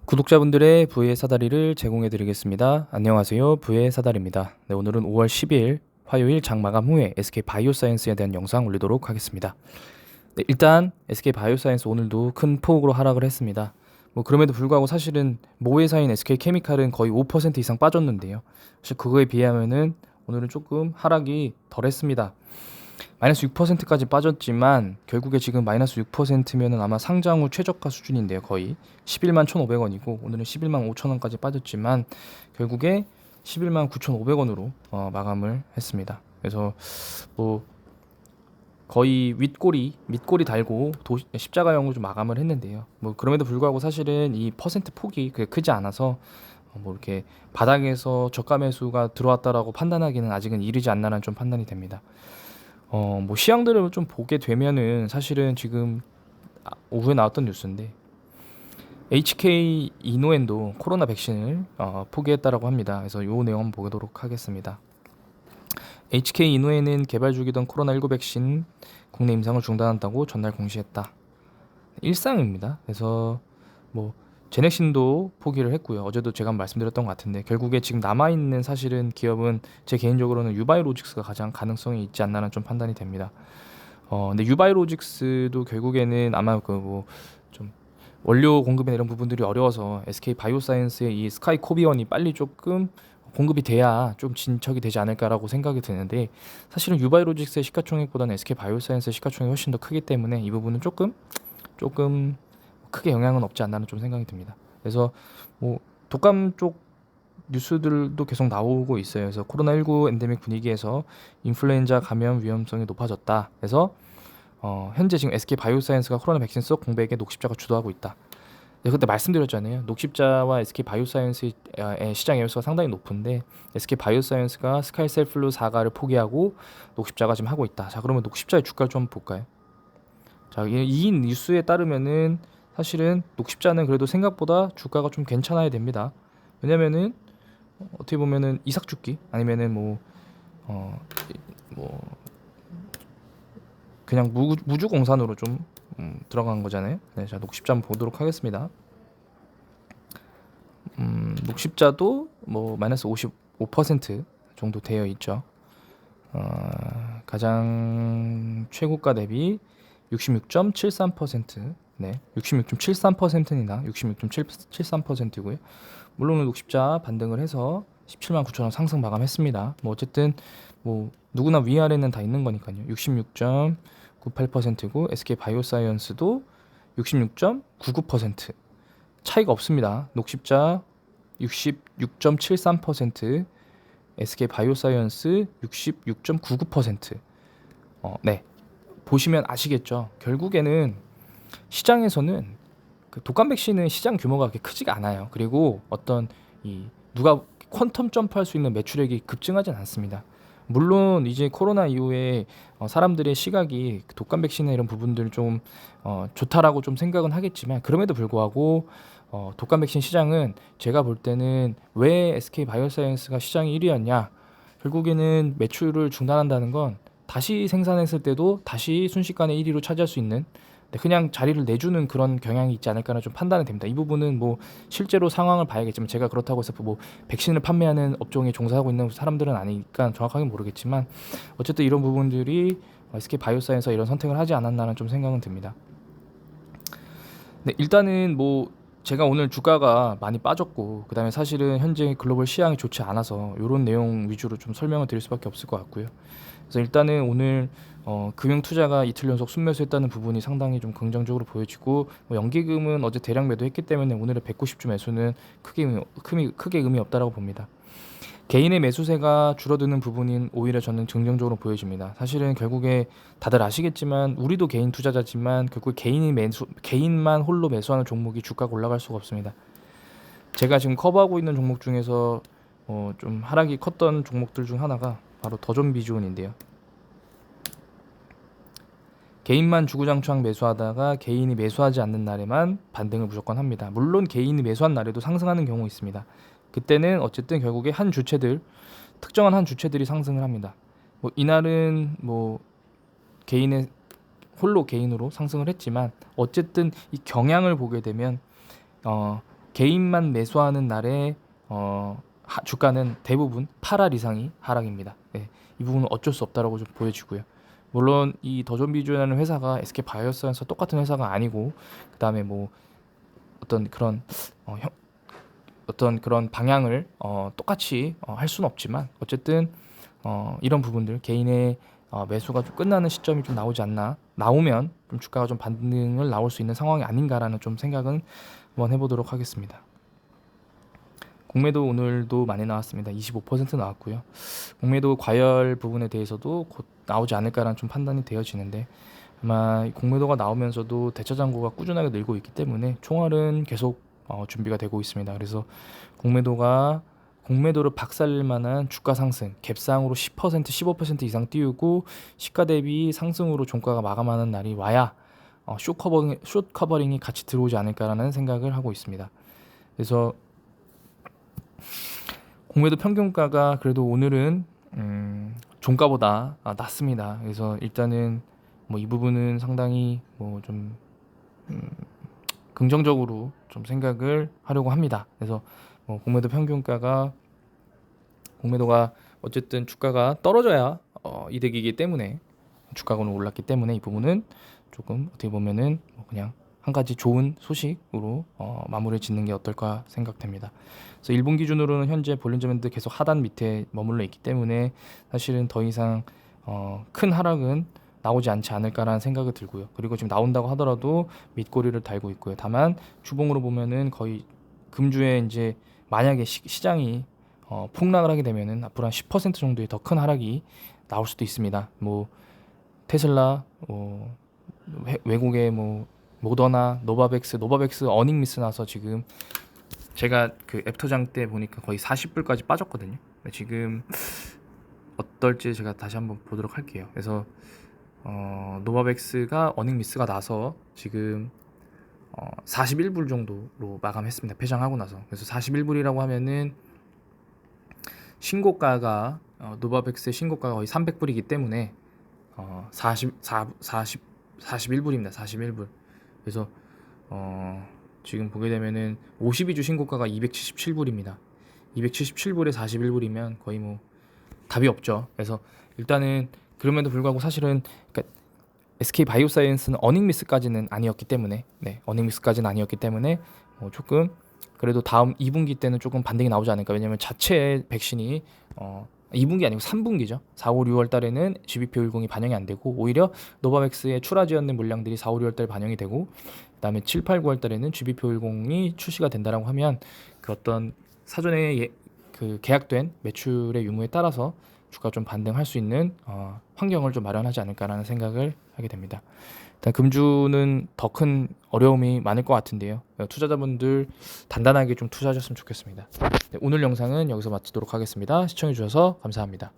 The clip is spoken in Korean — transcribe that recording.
구독자분들의 부의 사다리를 제공해 드리겠습니다. 안녕하세요. 부의 사다리입니다. 네, 오늘은 5월 10일 화요일 장 마감 후에 SK 바이오사이언스에 대한 영상 올리도록 하겠습니다. 네, 일단 SK 바이오사이언스 오늘도 큰 폭으로 하락을 했습니다. 그럼에도 불구하고 사실은 모회사인 SK 케미칼은 거의 5% 이상 빠졌는데요. 사실 그거에 비하면은 오늘은 조금 하락이 덜했습니다. 마이너스 6%까지 빠졌지만 결국에 지금 마이너스 6%면은 아마 상장 후 최저가 수준인데요. 거의 11만 1,500원이고 오늘은 11만 5천원까지 빠졌지만 결국에 11만 9,500원으로 마감을 했습니다. 그래서 뭐 거의 밑꼬리 달고 십자가형으로 좀 마감을 했는데요. 그럼에도 불구하고 사실은 이 퍼센트 폭이 그렇게 크지 않아서 이렇게 바닥에서 저가 매수가 들어왔다라고 판단하기는 아직은 이르지 않나라는 좀 판단이 됩니다. 시황들을 좀 보게 되면은 사실은 지금 오후에 나왔던 뉴스인데 HK 이노엔도 코로나 백신을 포기했다라고 합니다. 그래서 이 내용 한번 보도록 하겠습니다. HK 이노엔은 개발 중이던 코로나19 백신 국내 임상을 중단한다고 전날 공시했다. 일상입니다. 그래서 제넥신도 포기를 했고요. 어제도 제가 말씀드렸던 것 같은데 결국에 지금 남아있는 사실은 기업은 제 개인적으로는 유바이로직스가 가장 가능성이 있지 않나는 좀 판단이 됩니다. 근데 유바이로직스도 결국에는 아마 좀 원료 공급이나 이런 부분들이 어려워서 SK 바이오사이언스의 이 스카이 코비언이 빨리 조금 공급이 돼야 좀 진척이 되지 않을까라고 생각이 드는데 사실은 유바이로직스의 시가총액보다는 SK 바이오사이언스의 시가총액이 훨씬 더 크기 때문에 이 부분은 조금 크게 영향은 없지 않나는 좀 생각이 듭니다. 그래서 독감 쪽 뉴스들도 계속 나오고 있어요. 그래서 코로나19 엔데믹 분위기에서 인플루엔자 감염 위험성이 높아졌다. 그래서 현재 지금 SK 바이오사이언스가 코로나 백신 속 공백에 녹십자가 주도하고 있다. 그때 말씀드렸잖아요. 녹십자와 SK 바이오사이언스의 시장 예열수가 상당히 높은데 SK 바이오사이언스가 스카이셀플루 4가를 포기하고 녹십자가 지금 하고 있다. 자, 그러면 녹십자의 주가를 좀 볼까요? 자, 이 뉴스에 따르면은 사실은 녹십자는 그래도 생각보다 주가가 좀 괜찮아야 됩니다. 왜냐면은 어떻게 보면은 이삭죽기 아니면은 그냥 무주공산으로 좀 들어간 거잖아요. 네, 자 녹십자 한번 보도록 하겠습니다. 녹십자도 마이너스 55% 정도 되어 있죠. 가장 최고가 대비 66.73%, 네, 66.73%니다. 66.73%고요. 물론 녹십자 반등을 해서 17만 9천원 상승 마감했습니다. 어쨌든 누구나 위아래는 다 있는 거니까요. 66.98%고 SK 바이오사이언스도 66.99%. 차이가 없습니다. 녹십자 66.73%, SK 바이오사이언스 66.99%. 네. 보시면 아시겠죠. 결국에는 시장에서는 그 독감 백신은 시장 규모가 그렇게 크지가 않아요. 그리고 누가 퀀텀 점프할 수 있는 매출액이 급증하진 않습니다. 물론 이제 코로나 이후에 사람들의 시각이 독감 백신이나 이런 부분들 좀 좋다라고 좀 생각은 하겠지만 그럼에도 불구하고 독감 백신 시장은 제가 볼 때는 왜 SK 바이오사이언스가 시장 1위였냐? 결국에는 매출을 중단한다는 건 다시 생산했을 때도 다시 순식간에 1위로 차지할 수 있는 그냥 자리를 내주는 그런 경향이 있지 않을까나 좀 판단이 됩니다. 이 부분은 실제로 상황을 봐야겠지만 제가 그렇다고 해서 백신을 판매하는 업종에 종사하고 있는 사람들은 아니니까 정확하게 모르겠지만 어쨌든 이런 부분들이 SK 바이오사이언스가 이런 선택을 하지 않았나는 좀 생각은 듭니다. 네, 일단은 제가 오늘 주가가 많이 빠졌고 그다음에 사실은 현재 글로벌 시황이 좋지 않아서 이런 내용 위주로 좀 설명을 드릴 수밖에 없을 것 같고요. 그래서 일단은 오늘 금융 투자가 이틀 연속 순매수했다는 부분이 상당히 좀 긍정적으로 보여지고 연기금은 어제 대량 매도했기 때문에 오늘의 190주 매수는 크게 의미 없다라고 봅니다. 개인의 매수세가 줄어드는 부분인 오히려 저는 긍정적으로 보여집니다. 사실은 결국에 다들 아시겠지만 우리도 개인 투자자지만 결국 개인만 홀로 매수하는 종목이 주가가 올라갈 수가 없습니다. 제가 지금 커버하고 있는 종목 중에서 좀 하락이 컸던 종목들 중 하나가 바로 더존비주온인데요. 개인만 주구장창 매수하다가 개인이 매수하지 않는 날에만 반등을 무조건 합니다. 물론 개인이 매수한 날에도 상승하는 경우 있습니다. 그때는 어쨌든 결국에 특정한 한 주체들이 상승을 합니다. 이날은 개인의 홀로 개인으로 상승을 했지만 어쨌든 이 경향을 보게 되면 개인만 매수하는 날에 주가는 대부분 8할 이상이 하락입니다. 네, 이 부분은 어쩔 수 없다라고 좀 보여지고요. 물론 이 더존비주라는 회사가 SK 바이오사이언스 똑같은 회사가 아니고 그다음에 뭐 어떤 그런 어떤 그런 방향을 똑같이 할 수는 없지만 어쨌든 이런 부분들 개인의 매수가 좀 끝나는 시점이 좀 나오면 좀 주가가 좀 반등을 나올 수 있는 상황이 아닌가라는 좀 생각은 한번 해보도록 하겠습니다. 공매도 오늘도 많이 나왔습니다. 25% 나왔고요. 공매도 과열 부분에 대해서도 곧 나오지 않을까라는 좀 판단이 되어지는데 아마 공매도가 나오면서도 대차 잔고가 꾸준하게 늘고 있기 때문에 총알은 계속 준비가 되고 있습니다. 그래서 공매도를 박살낼 만한 주가 상승, 갭상으로 10%, 15% 이상 띄우고 시가 대비 상승으로 종가가 마감하는 날이 와야 숏 커버링이 같이 들어오지 않을까라는 생각을 하고 있습니다. 그래서 공매도 평균가가 그래도 오늘은 종가보다 낮습니다. 그래서 일단은 뭐 이 부분은 상당히 뭐 좀 긍정적으로 좀 생각을 하려고 합니다. 그래서 공매도가 어쨌든 주가가 떨어져야 이득이기 때문에 주가가 오늘 올랐기 때문에 이 부분은 조금 어떻게 보면은 그냥 한 가지 좋은 소식으로 마무리 짓는 게 어떨까 생각됩니다. 그래서 1분 기준으로는 현재 볼린저밴드 계속 하단 밑에 머물러 있기 때문에 사실은 더 이상 큰 하락은 나오지 않지 않을까라는 생각이 들고요. 그리고 지금 나온다고 하더라도 밑꼬리를 달고 있고요. 다만 주봉으로 보면은 거의 금주에 이제 만약에 시장이 폭락을 하게 되면은 앞으로 한 10% 정도의 더 큰 하락이 나올 수도 있습니다. 뭐 테슬라, 외국의 뭐 모더나, 노바백스 어닝 미스 나서 지금 제가 그 앱터장 때 보니까 거의 40불까지 빠졌거든요. 지금 어떨지 제가 다시 한번 보도록 할게요. 그래서 노바백스가 어닝 미스가 나서 지금 41불 정도로 마감했습니다. 폐장하고 나서. 그래서 41불이라고 하면은 신고가가 노바백스의 신고가가 거의 300불이기 때문에 41불입니다. 41불. 그래서 지금 보게 되면은 52주 신고가가 277불입니다. 277불에 41불이면 거의 뭐 답이 없죠. 그래서 일단은 그럼에도 불구하고 사실은 그러니까 SK 바이오사이언스는 어닝 미스까지는 아니었기 때문에 조금 그래도 다음 2분기 때는 조금 반등이 나오지 않을까. 왜냐면 자체 백신이 2분기 아니고 3분기죠. 4, 5, 6월 달에는 GBP510이 반영이 안 되고 오히려 노바백스의 출하지연된 물량들이 4, 5, 6월 달 반영이 되고 그다음에 7, 8, 9월 달에는 GBP510이 출시가 된다라고 하면 그 어떤 사전에 그 계약된 매출의 유무에 따라서 주가 좀 반등할 수 있는 환경을 좀 마련하지 않을까라는 생각을 하게 됩니다. 일단 금주는 더 큰 어려움이 많을 것 같은데요. 투자자분들 단단하게 좀 투자하셨으면 좋겠습니다. 네, 오늘 영상은 여기서 마치도록 하겠습니다. 시청해 주셔서 감사합니다.